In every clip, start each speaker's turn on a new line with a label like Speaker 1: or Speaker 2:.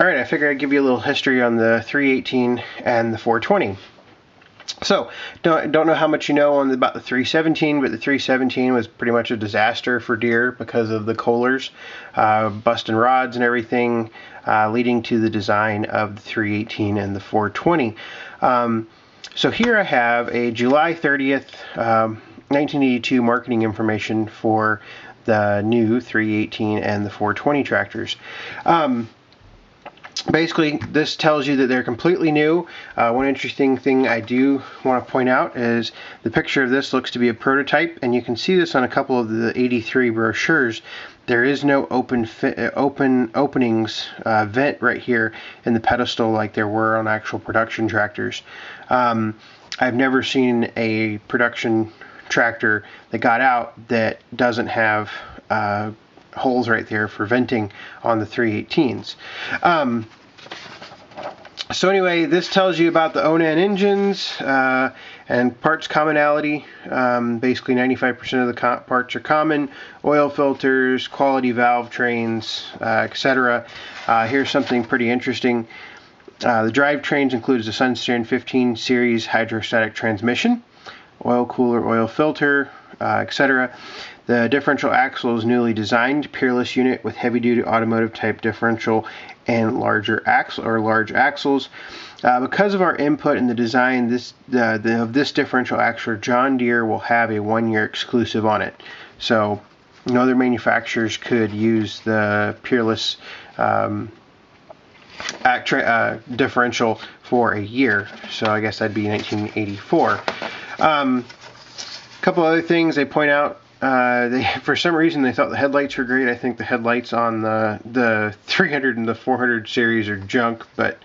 Speaker 1: Alright, I figured I'd give you a little history on the 318 and the 420. So, don't know how much you know about the 317, but the 317 was pretty much a disaster for Deere because of the Kohlers busting rods and everything, leading to the design of the 318 and the 420. So here I have a July 30th, 1982 marketing information for the new 318 and the 420 tractors. Basically, this tells you that they're completely new. One interesting thing I do want to point out is the picture of this looks to be a prototype, and you can see this on a couple of the 83 brochures. There is no openings vent right here in the pedestal like there were on actual production tractors. I've never seen a production tractor that got out that doesn't have holes right there for venting on the 318s. So anyway, this tells you about the Onan engines and parts commonality. Basically 95% of the parts are common. Oil filters, quality valve trains, etc. Here's something pretty interesting. The drivetrains includes the Sunstein 15 series hydrostatic transmission, oil cooler, oil filter, etc. The differential axle is newly designed, peerless unit with heavy-duty automotive type differential and large axles. Because of our input in the design of this differential axle, John Deere will have a 1-year exclusive on it. So no other manufacturers could use the peerless differential for a year. So I guess that'd be 1984. A couple other things they point out. For some reason they thought the headlights were great. I think the headlights on the 300 and the 400 series are junk, but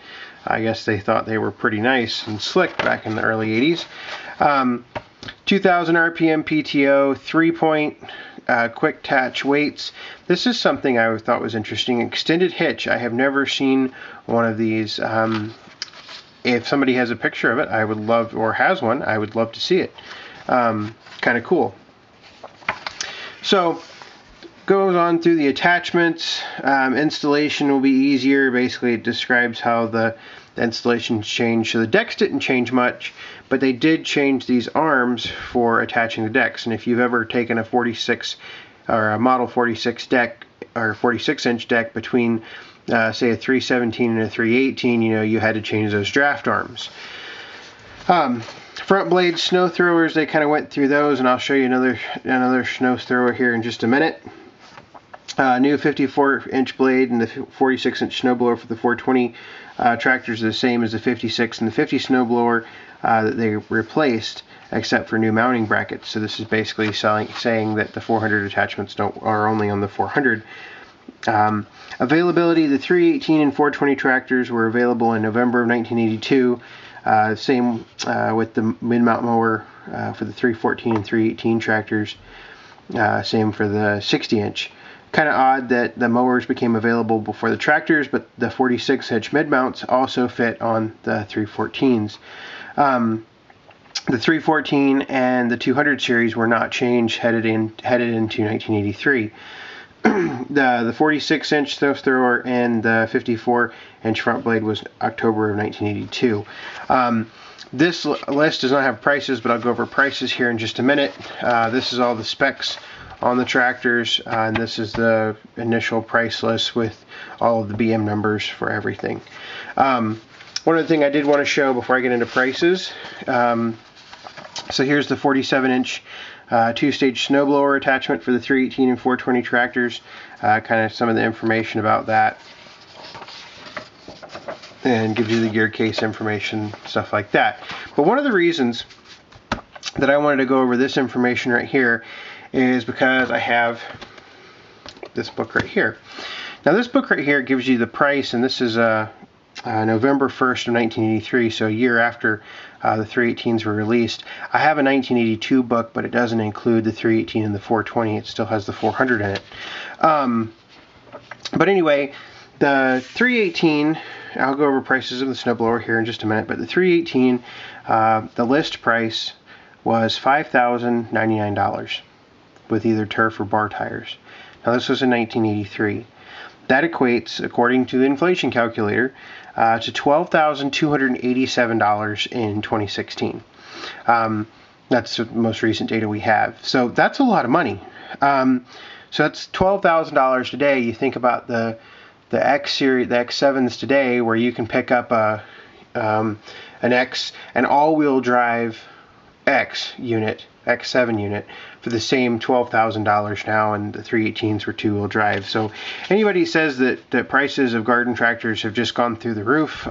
Speaker 1: I guess they thought they were pretty nice and slick back in the early 80s. 2000 RPM PTO, 3-point quick attach weights. This is something I thought was interesting. Extended hitch. I have never seen one of these. If somebody has a picture of it, I would love, or has one, I would love to see it. Kind of cool. So, goes on through the attachments. Installation will be easier. Basically, it describes how the installations change. So the decks didn't change much, but they did change these arms for attaching the decks. And if you've ever taken a 46 or a Model 46 deck or 46-inch deck between, say, a 317 and a 318, you know, you had to change those draft arms. Front blade snow throwers, they kind of went through those, and I'll show you another snow thrower here in just a minute. New 54-inch blade and the 46-inch snowblower for the 420 tractors are the same as the 56 and the 50 snowblower that they replaced, except for new mounting brackets. So this is basically saying that the 400 attachments are only on the 400. Availability: the 318 and 420 tractors were available in November of 1982. Same with the mid-mount mower for the 314 and 318 tractors. Same for the 60-inch. Kind of odd that the mowers became available before the tractors, but the 46-inch mid-mounts also fit on the 314s. The 314 and the 200 series were not changed headed into 1983. The 46-inch snow thrower and the 54-inch front blade was October of 1982. This list does not have prices, but I'll go over prices here in just a minute. This is all the specs on the tractors, and this is the initial price list with all of the BM numbers for everything. One other thing I did want to show before I get into prices. So here's the 47-inch two-stage snowblower attachment for the 318 and 420 tractors. Kind of some of the information about that, and gives you the gear case information, stuff like that. But one of the reasons that I wanted to go over this information right here is because I have this book right here. Now this book right here gives you the price, and this is November 1st of 1983, so a year after the 318s were released. I have a 1982 book, but it doesn't include the 318 and the 420. It still has the 400 in it. But anyway, the 318, I'll go over prices of the snowblower here in just a minute, but the 318, the list price was $5,099 with either turf or bar tires. Now this was in 1983. That equates, according to the inflation calculator, to $12,287 in 2016. That's the most recent data we have. So that's a lot of money. So that's $12,000 today. You think about the X series, the X7s today, where you can pick up an all-wheel drive X7 unit for the same $12,000 now, and the 318s were two-wheel drive. So anybody says that the prices of garden tractors have just gone through the roof,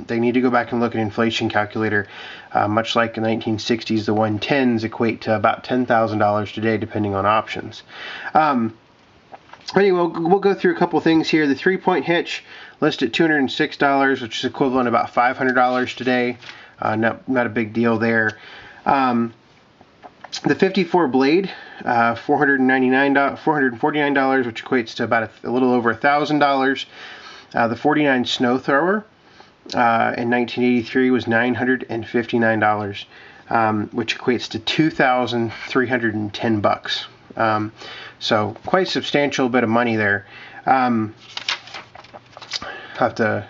Speaker 1: they need to go back and look at inflation calculator. Much like in the 1960s, the 110s equate to about $10,000 today, depending on options. Anyway, we'll go through a couple things here. The 3-point hitch listed at $206, which is equivalent to about $500 today. Not a big deal there. The 54 blade, $449, which equates to about a little over $1,000. The 49 snow thrower in 1983 was $959, which equates to $2,310. So quite a substantial bit of money there. I'll have to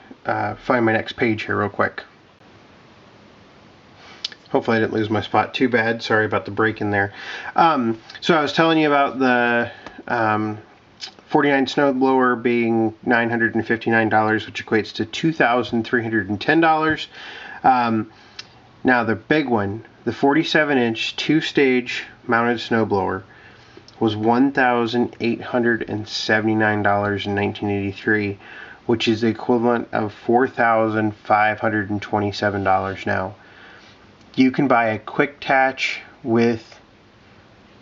Speaker 1: find my next page here real quick. Hopefully I didn't lose my spot too bad. Sorry about the break in there. So I was telling you about the 49 Snowblower being $959, which equates to $2,310. Now the big one, the 47-inch two-stage mounted snowblower, was $1,879 in 1983, which is the equivalent of $4,527 now. You can buy a quick attach with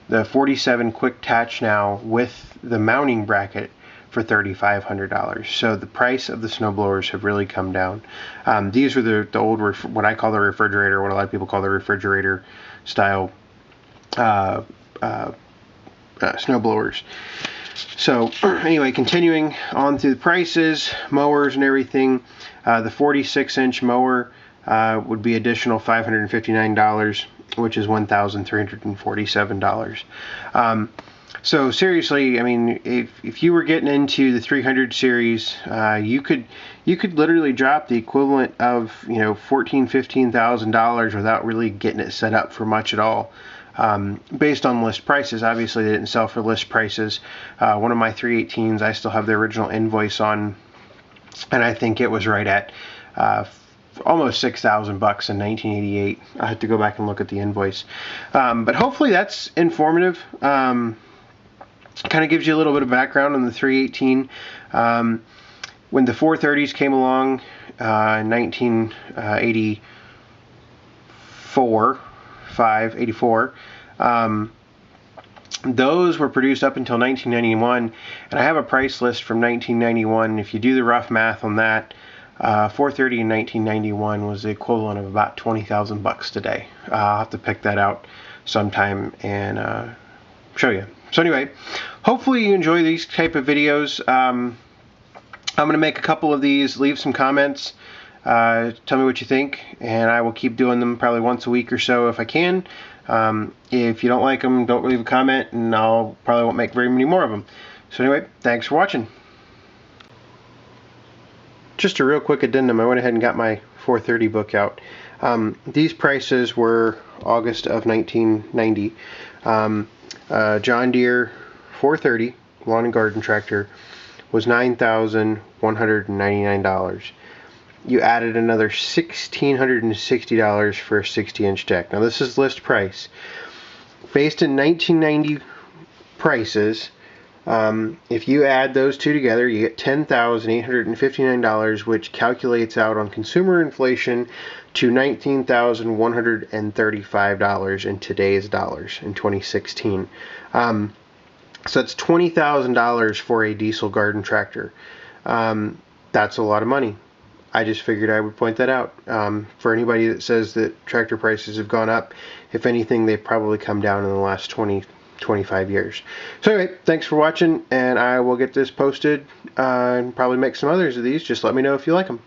Speaker 1: the 47 quick attach now with the mounting bracket for $3,500. So the price of the snowblowers have really come down. These were the old, what I call the refrigerator, what a lot of people call the refrigerator style snowblowers. So anyway, continuing on through the prices, mowers and everything, the 46-inch mower would be additional $559, which is $1,347. So seriously, I mean, if you were getting into the 300 series, you could literally drop the equivalent of $14,000-$15,000 without really getting it set up for much at all. Based on list prices. Obviously they didn't sell for list prices. One of my 318s, I still have the original invoice on, and I think it was right at almost $6,000 in 1988. I have to go back and look at the invoice. But hopefully that's informative. Kind of gives you a little bit of background on the 318. When the 430s came along in 1984, those were produced up until 1991, and I have a price list from 1991. If you do the rough math on that, 430 in 1991 was the equivalent of about $20,000 today. I'll have to pick that out sometime and show you. So anyway, hopefully you enjoy these type of videos. I'm going to make a couple of these. Leave some comments. Tell me what you think, and I will keep doing them probably once a week or so if I can. If you don't like them, don't leave a comment, and I'll probably won't make very many more of them. So anyway, thanks for watching. Just a real quick addendum, I went ahead and got my 430 book out. These prices were August of 1990. John Deere 430 lawn and garden tractor was $9,199. You added another $1,660 for a 60-inch deck. Now this is list price. Based in 1990 prices, if you add those two together, you get $10,859, which calculates out on consumer inflation to $19,135 in today's dollars in 2016. So that's $20,000 for a diesel garden tractor. That's a lot of money. I just figured I would point that out. For anybody that says that tractor prices have gone up, if anything, they've probably come down in the last 25 years. So anyway, thanks for watching, and I will get this posted and probably make some others of these. Just let me know if you like them.